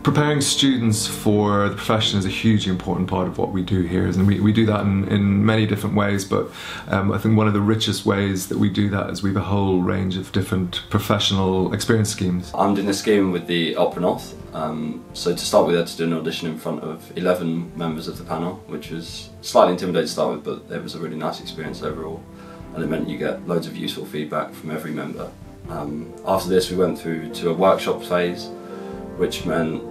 Preparing students for the profession is a hugely important part of what we do here, and we do that in many different ways, but I think one of the richest ways that we do that is we have a whole range of different professional experience schemes. I'm doing a scheme with the Opera North, so to start with I had to do an audition in front of 11 members of the panel, which was slightly intimidating to start with, but it was a really nice experience overall, and it meant you get loads of useful feedback from every member. After this we went through to a workshop phase, which meant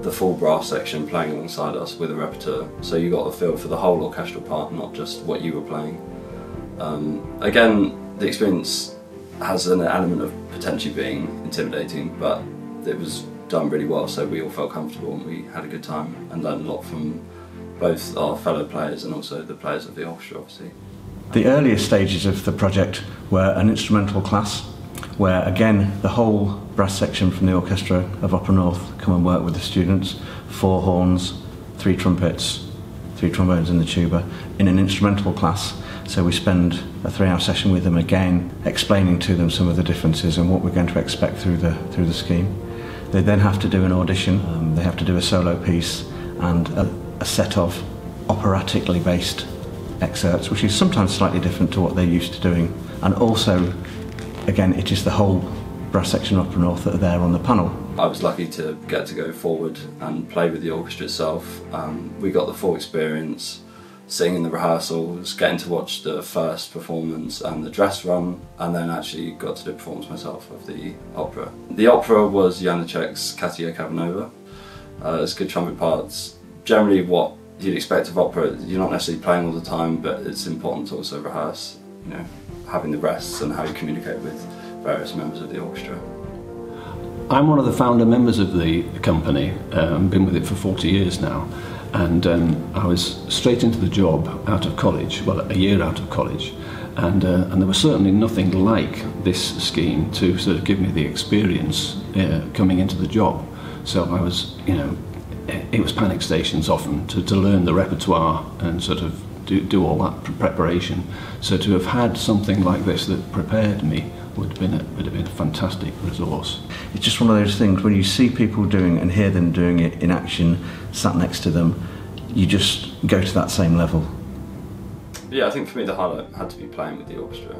the full brass section playing alongside us with a repertoire, so you got a feel for the whole orchestral part, not just what you were playing. Again, the experience has an element of potentially being intimidating, but it was done really well, so we all felt comfortable and we had a good time and learned a lot from both our fellow players and also the players of the orchestra, obviously. The earliest stages of the project were an instrumental class, where again the whole brass section from the Orchestra of Opera North come and work with the students, 4 horns, 3 trumpets, 3 trombones and the tuba, in an instrumental class. So we spend a 3-hour session with them again, explaining to them some of the differences and what we're going to expect through the scheme. They then have to do an audition, they have to do a solo piece and a set of operatically based excerpts, which is sometimes slightly different to what they're used to doing. And also, again, it is the whole brass section of Opera North that are there on the panel. I was lucky to get to go forward and play with the orchestra itself. We got the full experience, singing the rehearsals, getting to watch the first performance and the dress run, and then actually got to do a performance myself of the opera. The opera was Janacek's Katia Kavanova. It's good trumpet parts. Generally what you'd expect of opera, you're not necessarily playing all the time, but it's important to also rehearse, you know, having the rests and how you communicate with various members of the orchestra. I'm one of the founder members of the company, been with it for 40 years now, and I was straight into the job out of college, well, a year out of college, and there was certainly nothing like this scheme to sort of give me the experience coming into the job. So I was, you know, it was panic stations often to learn the repertoire and sort of do all that preparation. So to have had something like this that prepared me would have been a fantastic resource. It's just one of those things, when you see people doing and hear them doing it in action, sat next to them, you just go to that same level. Yeah, I think for me the highlight had to be playing with the orchestra.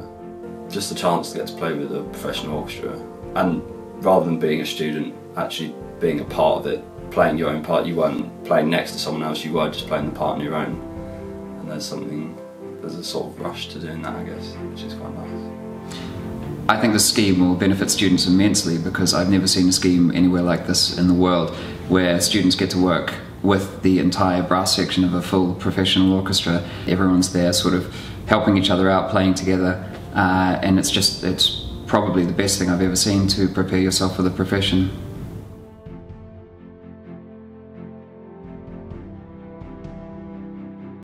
Just the chance to get to play with a professional orchestra, and rather than being a student, actually being a part of it, playing your own part. You weren't playing next to someone else, you were just playing the part on your own. And there's a sort of rush to doing that, I guess, which is quite nice. I think the scheme will benefit students immensely, because I've never seen a scheme anywhere like this in the world, where students get to work with the entire brass section of a full professional orchestra. Everyone's there sort of helping each other out, playing together, and it's probably the best thing I've ever seen to prepare yourself for the profession.